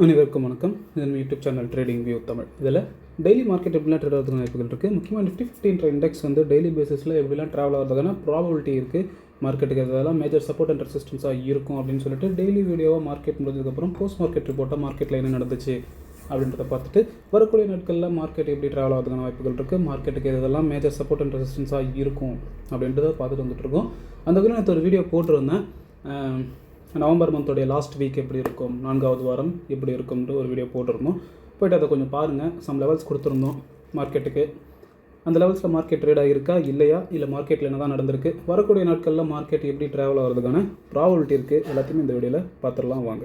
அனைவருக்கும் வணக்கம். இது YouTube channel trading view Tamil. இதில் டெய்லி மார்க்கெட் எப்படிலாம் ட்ரேட் ஆகிறதுக்கு வாய்ப்புகள் இருக்குது. முக்கியமாக நிஃப்டி 50 இண்டெக்ஸ் வந்து டெய்லி பேசிஸில் எப்படிலாம் ட்ராவல் ஆகிறதுக்கான ப்ராபபிலிட்டி இருக்குது. மார்க்கெட்டுக்கு அதெல்லாம் மேஜர் சப்போர்ட் அண்ட் ரெசிஸ்டன்ஸாக இருக்கும் அப்படின்னு சொல்லிட்டு டெய்லி வீடியோவாக மார்க்கெட் முடிஞ்சதுக்கப்புறம் போஸ்ட் மார்க்கெட் ரிப்போர்ட்டாக மார்க்கெட்டில் என்ன நடந்துச்சு அப்படின்றத பார்த்துட்டு வரக்கூடிய நாட்களில் மார்க்கெட் எப்படி ட்ராவல் ஆகிறதுக்கான வாய்ப்புகள் இருக்குது, மார்க்கெட்டுக்கு இதெல்லாம் மேஜர் சப்போர்ட் அண்ட் ரெசிஸ்டன்ஸாக இருக்கும் அப்படின்றத பார்த்துட்டு வந்துட்டு இருக்கோம். அந்த வகையில் நான் ஒரு வீடியோ போட்டிருந்தேன். நவம்பர் மந்தோடைய லாஸ்ட் வீக் எப்படி இருக்கும், 4வது வாரம் எப்படி இருக்கும்ன்ற ஒரு வீடியோ போட்டிருந்தோம். போய்ட்டு அதை கொஞ்சம் பாருங்கள். சம் லெவல்ஸ் கொடுத்துருந்தோம் மார்க்கெட்டுக்கு. அந்த லெவல்ஸில் மார்க்கெட் ட்ரேட் ஆகியிருக்கா இல்லையா, இல்லை மார்க்கெட்டில் என்ன தான் நடந்திருக்கு, வரக்கூடிய நாட்களில் மார்க்கெட் எப்படி ட்ராவல் ஆகிறதுக்கான ப்ராபபிலிட்டி இருக்குது, எல்லாத்தையுமே இந்த வீடியோவில் பார்த்துடலாம் வாங்க.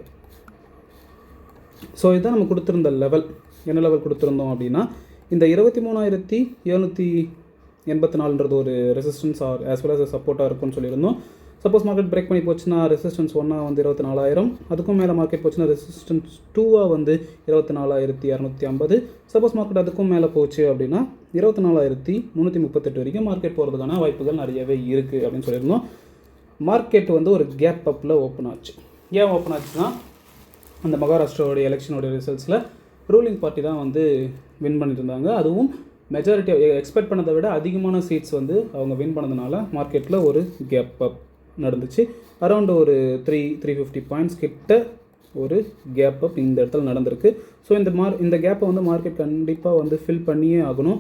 ஸோ இதுதான் நம்ம கொடுத்துருந்த லெவல். என்ன லெவல் கொடுத்துருந்தோம் அப்படின்னா, இந்த 23,784ன்றது ஒரு resistance or as well as சப்போர்ட்டாக இருக்கும்னு சொல்லியிருந்தோம். சப்போஸ் மார்க்கெட் பிரேக் பண்ணி போச்சுன்னா ரெசிஸ்டன்ஸ் 1 வந்து 24,000, அதுக்கும் மேலே மார்க்கெட் போச்சுன்னா ரெசிஸ்டன்ஸ் 2 வந்து 24,250. சப்போஸ் மார்க்கெட் அதுக்கும் மேலே போச்சு அப்படின்னா 24,338 வரைக்கும் மார்க்கெட் போகிறதுக்கான வாய்ப்புகள் நிறையவே இருக்குது அப்படின்னு சொல்லியிருந்தோம். மார்க்கெட் வந்து ஒரு கேப் அப்பில் ஓப்பன் ஆச்சு. ஏன் ஓப்பன் ஆச்சுன்னா, அந்த மகாராஷ்டிராவோடைய எலெக்ஷனோடைய ரிசல்ட்ஸில் ரூலிங் பார்ட்டி தான் வந்து வின் பண்ணியிருந்தாங்க. அதுவும் மெஜாரிட்டி எக்ஸ்பெக்ட் பண்ணதை விட அதிகமான சீட்ஸ் வந்து அவங்க வின் பண்ணதுனால மார்க்கெட்டில் ஒரு கேப் அப் நடந்துச்சு. அரௌண்ட் ஒரு 350 பாயிண்ட்ஸ் கிட்ட ஒரு கேப் அப் இந்த இடத்துல நடந்திருக்கு. ஸோ இந்த கேப்பை வந்து மார்க்கெட் கண்டிப்பாக வந்து ஃபில் பண்ணியே ஆகணும்.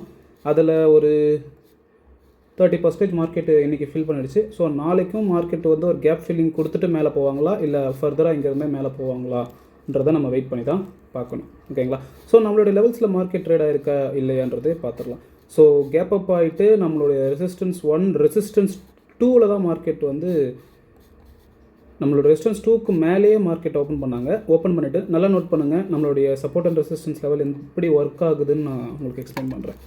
அதில் ஒரு 30% மார்க்கெட்டு இன்றைக்கி ஃபில் பண்ணிடுச்சு. ஸோ நாளைக்கும் மார்க்கெட் வந்து ஒரு கேப் ஃபில்லிங் கொடுத்துட்டு மேலே போவாங்களா, இல்லை ஃபர்தராக இங்கேருந்தே மேலே போவாங்களான்றதை நம்ம வெயிட் பண்ணி தான் பார்க்கணும். ஓகேங்களா? ஸோ நம்மளுடைய லெவல்ஸில் மார்க்கெட் ட்ரேட் ஆகிருக்கா இல்லையான்றதே பார்த்துடலாம். ஸோ கேப் அப் ஆகிட்டு நம்மளுடைய ரெசிஸ்டன்ஸ் 1, ரெசிஸ்டன்ஸ் 2வில் தான் மார்க்கெட் வந்து நம்மளோட ரெசிஸ்டன்ஸ் 2க்கு மேலேயே மார்க்கெட் ஓப்பன் பண்ணிவிட்டு நல்லா நோட் பண்ணுங்கள், நம்மளுடைய சப்போர்ட் அண்ட் ரெசிஸ்டன்ஸ் லெவல் எப்படி ஒர்க் ஆகுதுன்னு நான் உங்களுக்கு எக்ஸ்பிளைன் பண்ணுறேன்.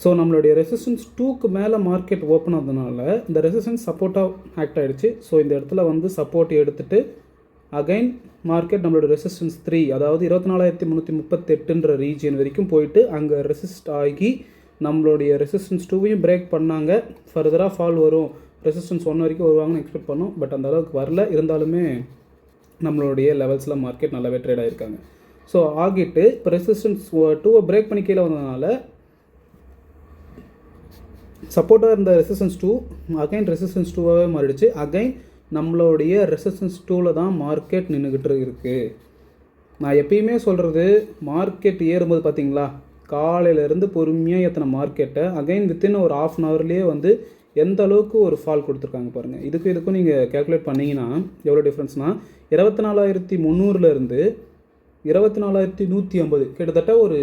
ஸோ நம்மளுடைய ரெசிஸ்டன்ஸ் 2க்கு மேலே மார்க்கெட் ஓப்பன் ஆனதுனால இந்த ரெசிஸ்டன்ஸ் சப்போர்ட்டாக ஆக்ட் ஆகிடுச்சு. ஸோ இந்த இடத்துல வந்து சப்போர்ட் எடுத்துகிட்டு அகைன் மார்க்கெட் நம்மளோட ரெசிஸ்டன்ஸ் 3, அதாவது 24,338ன்ற ரீஜியன் வரைக்கும் போயிட்டு அங்கே ரெசிஸ்ட் ஆகி நம்மளுடைய ரெசிஸ்டன்ஸ் 2வையும் பிரேக் பண்ணாங்க. ஃபர்தராக ஃபால் வரும், ரெசிஸ்டன்ஸ் 1 வரைக்கும் வருவாங்கன்னு எக்ஸ்பெக்ட் பண்ணோம். பட் அந்த அளவுக்கு வரல. இருந்தாலுமே நம்மளுடைய லெவல்ஸில் மார்க்கெட் நல்லாவே ட்ரேட் ஆகிருக்காங்க. ஸோ ஆகிட்டு இப்போ ரெசிஸ்டன்ஸ் 2வை பிரேக் பண்ணி கீழே வந்ததுனால சப்போர்ட்டாக இருந்த ரெசிஸ்டன்ஸ் 2 அகைன் ரெசிஸ்டன்ஸ் 2வாகவே மாறிடுச்சு. அகைன் நம்மளுடைய ரெசிஸ்டன்ஸ் 2வில் தான் மார்க்கெட் நின்றுக்கிட்டு இருக்குது. நான் எப்பயுமே சொல்கிறது, மார்க்கெட் ஏறும்போது பார்த்தீங்களா, காலையிலேருந்து பொறுமையாக எத்தனை மார்க்கெட்டை அகைன் வித்தின் ஒரு ½ அன் ஹவர்லேயே வந்து எந்த அளவுக்கு ஒரு ஃபால் கொடுத்துருக்காங்க பாருங்கள். இதுக்கும் நீங்கள் கேல்குலேட் பண்ணிங்கன்னா எவ்வளோ டிஃப்ரென்ஸ்னால், 24,300லேருந்து 24,150, கிட்டத்தட்ட ஒரு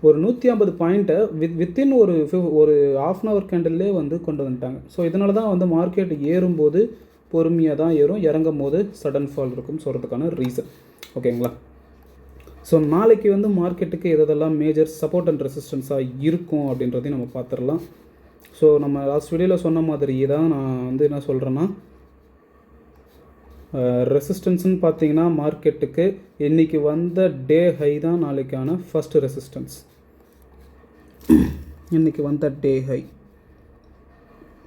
150 பாயிண்ட்டை வித்தின் ஒரு ½ அன் ஹவர் கேண்டில்லே வந்து கொண்டு வந்துட்டாங்க. ஸோ இதனால தான் வந்து மார்க்கெட் ஏறும்போது பொறுமையாக தான் ஏறும், இறங்கும் போது சடன் ஃபால் இருக்கும் சொல்கிறதுக்கான ரீசன். ஓகேங்களா? ஸோ நாளைக்கு வந்து மார்க்கெட்டுக்கு எதெல்லாம் மேஜர் சப்போர்ட் அண்ட் ரெசிஸ்டன்ஸாக இருக்கும் அப்படின்றதையும் நம்ம பார்த்துடலாம். ஸோ நம்ம லாஸ்ட் வீடியோவில் சொன்ன மாதிரி தான் நான் வந்து என்ன சொல்கிறேன்னா, ரெசிஸ்டன்ஸ்னு பார்த்தீங்கன்னா மார்க்கெட்டுக்கு இன்றைக்கி வந்த டே ஹை தான் நாளைக்கான ஃபஸ்ட்டு ரெசிஸ்டன்ஸ். இன்றைக்கி வந்த டே ஹை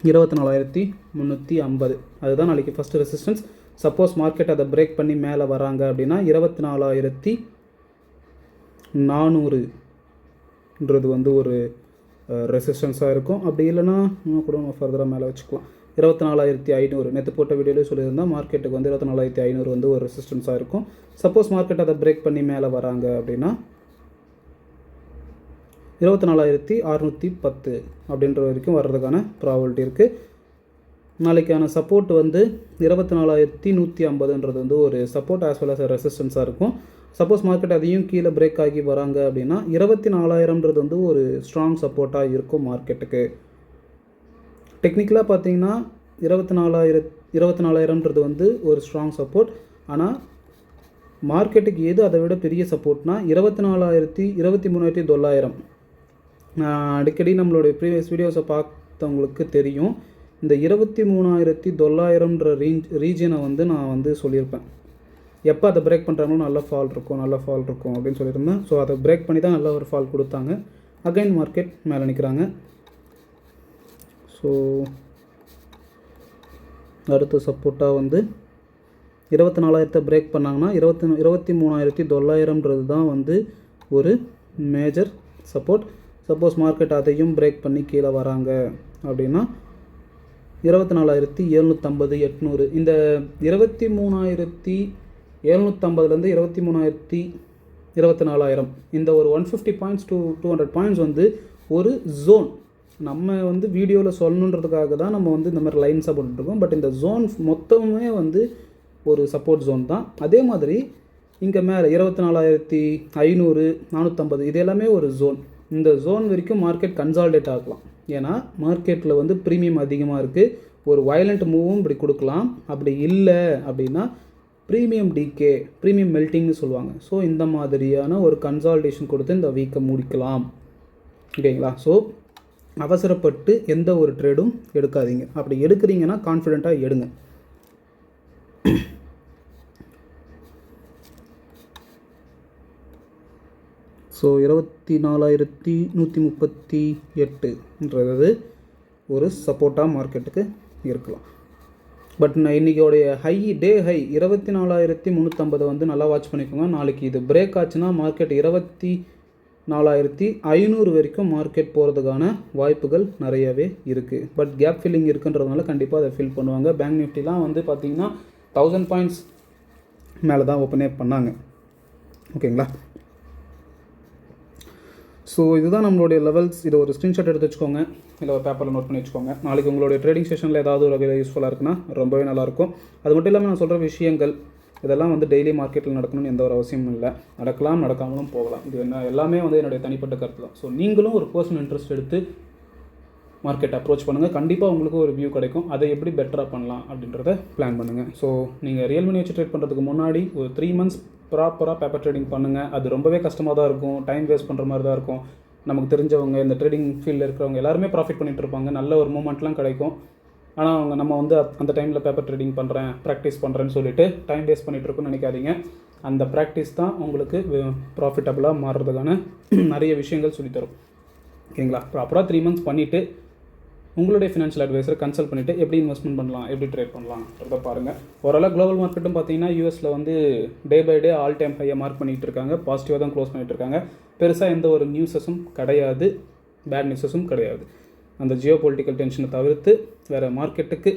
24,350, அதுதான் நாளைக்கு ஃபஸ்ட்டு ரெசிஸ்டன்ஸ். சப்போஸ் மார்க்கெட் அதை பிரேக் பண்ணி மேலே வராங்க அப்படின்னா 24,400ன்றது வந்து ஒரு ரெசிஸ்டன்ஸாக இருக்கும். அப்படி இல்லைனா இன்னும் கூட நம்ம ஃபர்தராக மேலே வச்சுக்கலாம். 24,500 நேற்று போட்ட வீடியோலேயே சொல்லியிருந்தால் மார்க்கெட்டுக்கு வந்து 24,500 வந்து ஒரு ரெசிஸ்டன்ஸாக இருக்கும். சப்போஸ் மார்க்கெட் அதை பிரேக் பண்ணி மேலே வராங்க அப்படின்னா 24,610 அப்படின்ற வரைக்கும் வர்றதுக்கான ப்ராபபிலிட்டி இருக்குது. நாளைக்கான சப்போர்ட் வந்து 24,150ன்றது வந்து ஒரு சப்போர்ட் ஆஸ் வெல் அஸ் ரெசிஸ்டன்ஸாக இருக்கும். சப்போஸ் மார்க்கெட் அதையும் கீழே பிரேக் ஆகி வராங்க அப்படின்னா 24,000ன்றது வந்து ஒரு ஸ்ட்ராங் சப்போர்ட்டாக இருக்கும் மார்க்கெட்டுக்கு. டெக்னிக்கலாக பார்த்தீங்கன்னா 24,000ன்றது வந்து ஒரு ஸ்ட்ராங் சப்போர்ட். ஆனால் மார்க்கெட்டுக்கு எது அதை விட பெரிய சப்போர்ட்னா 23,900. நான் அடிக்கடி நம்மளுடைய ப்ரீவியஸ் வீடியோஸை பார்த்தவங்களுக்கு தெரியும், இந்த 23,900ன்ற ரீஜனை வந்து நான் வந்து சொல்லியிருப்பேன். எப்போ அதை பிரேக் பண்ணுறாங்களோ நல்ல ஃபால் இருக்கும் அப்படின்னு சொல்லியிருந்தேன். ஸோ அதை பிரேக் பண்ணி தான் நல்ல ஒரு ஃபால் கொடுத்தாங்க. அகைன் மார்க்கெட் மேலே நிற்கிறாங்க. ஸோ அடுத்த சப்போர்ட்டாக வந்து 24,000 பிரேக் பண்ணாங்கன்னா 23,900 தான் வந்து ஒரு மேஜர் சப்போர்ட். சப்போஸ் மார்க்கெட் அதையும் பிரேக் பண்ணி கீழே வராங்க அப்படின்னா 24,750 800 இந்த 23,750லேருந்து 23,024,000 இந்த ஒரு 150 பாயிண்ட்ஸ் to 200 பாயிண்ட்ஸ் வந்து ஒரு ஜோன். நம்ம வந்து வீடியோவில் சொல்லணுன்றதுக்காக தான் நம்ம வந்து இந்த மாதிரி லைன்ஸாக போட்டுருக்கோம். பட் இந்த ஜோன் மொத்தமே வந்து ஒரு சப்போர்ட் ஜோன் தான். அதே மாதிரி இங்கே மேலே 24,500 450 இது எல்லாமே ஒரு ஜோன். இந்த ஜோன் வரைக்கும் மார்க்கெட் கன்சால்டேட் ஆகலாம். ஏன்னா மார்க்கெட்டில் வந்து ப்ரீமியம் அதிகமாக இருக்குது. ஒரு வயலண்ட் மூவும் இப்படி கொடுக்கலாம். அப்படி இல்லை அப்படின்னா ப்ரீமியம் டிகே, ப்ரீமியம் மெல்ட்டிங்னு சொல்லுவாங்க. ஸோ இந்த மாதிரியான ஒரு கன்சால்டேஷன் கொடுத்து இந்த வீக்கை முடிக்கலாம். ஓகேங்களா? ஸோ அவசரப்பட்டு எந்த ஒரு ட்ரேடும் எடுக்காதீங்க. அப்படி எடுக்கிறீங்கன்னா கான்ஃபிடெண்ட்டாக எடுங்க. ஸோ 24,138ன்றது ஒரு சப்போர்ட்டாக மார்க்கெட்டுக்கு இருக்கலாம். பட் நான் இன்றைக்கோடைய டே ஹை 24,350 வந்து நல்லா வாட்ச் பண்ணிக்கோங்க. நாளைக்கு இது பிரேக் ஆச்சுன்னா மார்க்கெட் 24,500 வரைக்கும் மார்க்கெட் போகிறதுக்கான வாய்ப்புகள் நிறையவே இருக்குது. பட் கேப் ஃபில்லிங் இருக்குன்றதுனால கண்டிப்பாக அதை ஃபில் பண்ணுவாங்க. பேங்க் நிஃப்டிலாம் வந்து பார்த்திங்கன்னா 1000 பாயிண்ட்ஸ் மேலே தான் ஓப்பனே பண்ணாங்க. ஓகேங்களா? ஸோ இதுதான் நம்மளுடைய லெவல்ஸ். இதை ஒரு ஸ்க்ரீன்ஷாட் எடுத்து வச்சுக்கோங்க, இல்லை ஒரு பேப்பரில் நோட் பண்ணி வச்சுக்கோங்க. நாளைக்கு உங்களுடைய ட்ரேடிங் செஷனில் ஏதாவது ஒரு வகையில் யூஸ்ஃபுல்லாக இருக்குன்னா ரொம்பவே நல்லாயிருக்கும். அது மட்டும் இல்லாமல் நான் சொல்கிற விஷயங்கள் இதெல்லாம் வந்து டெய்லி மார்க்கெட்டில் நடக்கணும்னு எந்த ஒரு அவசியமும் இல்லை. நடக்கலாம், நடக்காமலும் போகலாம். இது எல்லாமே வந்து என்னுடைய தனிப்பட்ட கருத்து தான். ஸோ நீங்களும் ஒரு பர்சனல் இன்ட்ரெஸ்ட் எடுத்து மார்க்கெட் அப்ரோச் பண்ணுங்கள். கண்டிப்பாக உங்களுக்கு ஒரு வியூ கிடைக்கும். அதை எப்படி பெட்டராக பண்ணலாம் அப்படின்றத பிளான் பண்ணுங்கள். ஸோ நீங்கள் ரியல் மணி வச்சு ட்ரேட் பண்ணுறதுக்கு முன்னாடி ஒரு 3 months ப்ராப்பராக பேப்பர் ட்ரேடிங் பண்ணுங்கள். அது ரொம்பவே கஷ்டமாக தான் இருக்கும், டைம் வேஸ்ட் பண்ணுற மாதிரி தான் இருக்கும். நமக்கு தெரிஞ்சவங்க இந்த ட்ரேடிங் ஃபீல்டில் இருக்கிறவங்க எல்லாருமே ப்ராஃபிட் பண்ணிகிட்டு இருப்பாங்க, நல்ல ஒரு மூமெண்ட்லாம் கிடைக்கும். ஆனால் அவங்க நம்ம வந்து அந்த டைமில் பேப்பர் ட்ரேடிங் பண்ணுறேன், ப்ராக்டிஸ் பண்ணுறேன்னு சொல்லிட்டு டைம் வேஸ்ட் பண்ணிகிட்ருக்குன்னு நினைக்காதீங்க. அந்த ப்ராக்டிஸ் தான் உங்களுக்கு ப்ராஃபிட்டபுளாக மாறுறதுக்கான நிறைய விஷயங்கள் சொல்லித்தரும். ஓகேங்களா? ப்ராப்பராக 3 months பண்ணிவிட்டு உங்களுடைய ஃபினான்ஷியல் அட்வைசரை கன்சல்ட் பண்ணிவிட்டு எப்படி இன்வெஸ்ட்மெண்ட் பண்ணலாம், எப்படி ட்ரேட் பண்ணலாம்ன்றத பாருங்கள். ஓரளவு குளோபல் மார்க்கெட்டும் பார்த்தீங்கன்னா யூஎஸில் வந்து day by day all time ஹையை மார்க் பண்ணிகிட்டு இருக்காங்க. பாசிட்டிவாக தான் க்ளோஸ் பண்ணிகிட்டு இருக்காங்க. பெருசாக எந்த ஒரு நியூஸஸும் கிடையாது, பேட் நியூஸஸும் கிடையாது. அந்த ஜியோ பொலிட்டிக்கல் டென்ஷனை தவிர்த்து வேறு மார்க்கெட்டுக்கு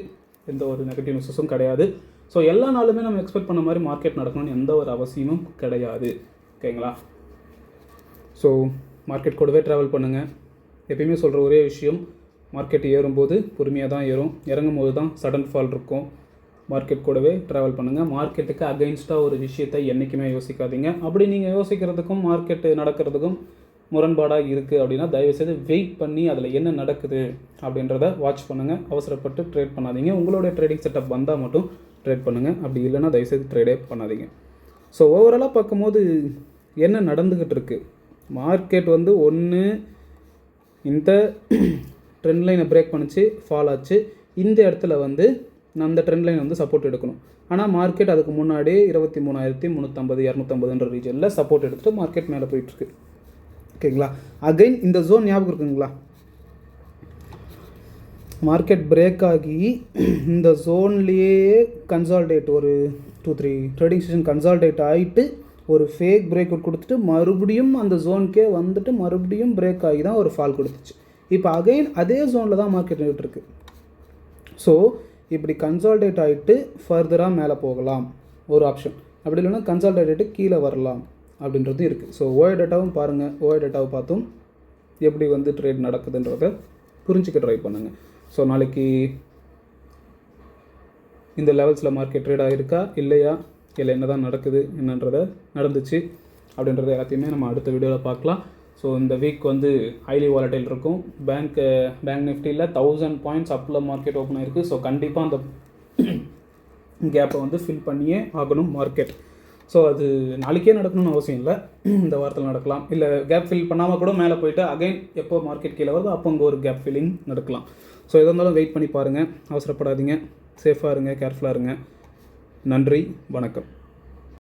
எந்த ஒரு நெகட்டிவ் நியூஸஸும் கிடையாது. ஸோ எல்லா நாளுமே நம்ம எக்ஸ்பெக்ட் பண்ண மாதிரி மார்க்கெட் நடக்கணும்னு எந்த ஒரு அவசியமும் கிடையாது. ஓகேங்களா? ஸோ மார்க்கெட் கூடவே ட்ராவல் பண்ணுங்கள். எப்பயுமே சொல்கிற ஒரே விஷயம், மார்க்கெட் ஏறும்போது பொறுமையாக தான் ஏறும், இறங்கும் போது தான் சடன் ஃபால் இருக்கும். மார்க்கெட் கூடவே ட்ராவல் பண்ணுங்கள். மார்க்கெட்டுக்கு அகைன்ஸ்டாக ஒரு விஷயத்தை என்றைக்குமே யோசிக்காதீங்க. அப்படி நீங்கள் யோசிக்கிறதுக்கும் மார்க்கெட்டு நடக்கிறதுக்கும் முரண்பாடாக இருக்குது அப்படின்னா தயவுசெய்து வெயிட் பண்ணி அதில் என்ன நடக்குது அப்படின்றத வாட்ச் பண்ணுங்கள். அவசரப்பட்டு ட்ரேட் பண்ணாதீங்க. உங்களுடைய ட்ரேடிங் செட்டப் வந்தால் மட்டும் ட்ரேட் பண்ணுங்கள். அப்படி இல்லைன்னா தயவுசெய்து ட்ரேடே பண்ணாதீங்க. ஸோ ஓவராலாக பார்க்கும்போது என்ன நடந்துக்கிட்டு இருக்குது, மார்க்கெட் வந்து ஒன்று இந்த ட்ரெண்ட் லைனை பிரேக் பண்ணிச்சு, ஃபால் ஆச்சு. இந்த இடத்துல வந்து அந்த ட்ரெண்ட் லைன் வந்து சப்போர்ட் எடுக்கணும். ஆனால் மார்க்கெட் அதுக்கு முன்னாடியே 23,350 250ன்ற ரீஜனில் சப்போர்ட் எடுத்துகிட்டு மார்க்கெட் மேலே போயிட்டுருக்கு. ஓகேங்களா? அகைன் இந்த ஜோன் ஞாபகம் இருக்குங்களா? மார்க்கெட் பிரேக் ஆகி இந்த ஜோன்லேயே கன்சால்டேட் ஒரு 2-3 ட்ரேடிங் செஷன் கன்சால்டேட் ஆகிட்டு ஒரு ஃபேக் பிரேக் அவுட் கொடுத்துட்டு மறுபடியும் அந்த ஜோனுக்கே வந்துட்டு மறுபடியும் பிரேக் ஆகி தான் ஒரு ஃபால் கொடுத்துச்சு. இப்போ அகைன் அதே ஜோனில் தான் மார்க்கெட் நின்றுட்டுருக்கு. ஸோ இப்படி கன்சால்டேட் ஆகிட்டு ஃபர்தராக மேலே போகலாம் ஒரு ஆப்ஷன், அப்படி இல்லைன்னா கன்சால்டேட் ஆகிட்டு கீழே வரலாம் அப்படின்றது இருக்குது. ஸோ ஓஏ டேட்டாவும் பாருங்கள், ஓஏ டேட்டாவை பார்த்தும் எப்படி வந்து ட்ரேட் நடக்குதுன்றதை புரிஞ்சிக்க ட்ரை பண்ணுங்கள். ஸோ நாளைக்கு இந்த லெவல்ஸில் மார்க்கெட் ட்ரேட் ஆகிருக்கா இல்லையா, இல்லை என்ன தான் நடக்குது, என்னன்றதை நடந்துச்சு அப்படின்றத எல்லாத்தையுமே நம்ம அடுத்த வீடியோவில் பார்க்கலாம். ஸோ இந்த வீக் வந்து ஹைலி வாலடைல் இருக்கும். பேங்க் நிஃப்டியில் 1000 பாயிண்ட்ஸ் அப்பில் மார்க்கெட் ஓப்பன் ஆகிருக்கு. ஸோ கண்டிப்பாக அந்த கேப்பை வந்து ஃபில் பண்ணியே ஆகணும் மார்க்கெட். ஸோ அது நாளைக்கே நடக்கணும்னு அவசியம் இல்லை, இந்த வாரத்தில் நடக்கலாம். இல்லை கேப் ஃபில் பண்ணாமல் கூட மேலே போய்ட்டு அகைன் எப்போ மார்க்கெட் கீழே வருதோ அப்போ அங்கே ஒரு கேப் ஃபில்லிங் நடக்கலாம். ஸோ எதாக இருந்தாலும் வெயிட் பண்ணி பாருங்கள், அவசரப்படாதீங்க, சேஃபாக இருங்க, கேர்ஃபுல்லாக இருங்க. நன்றி, வணக்கம்.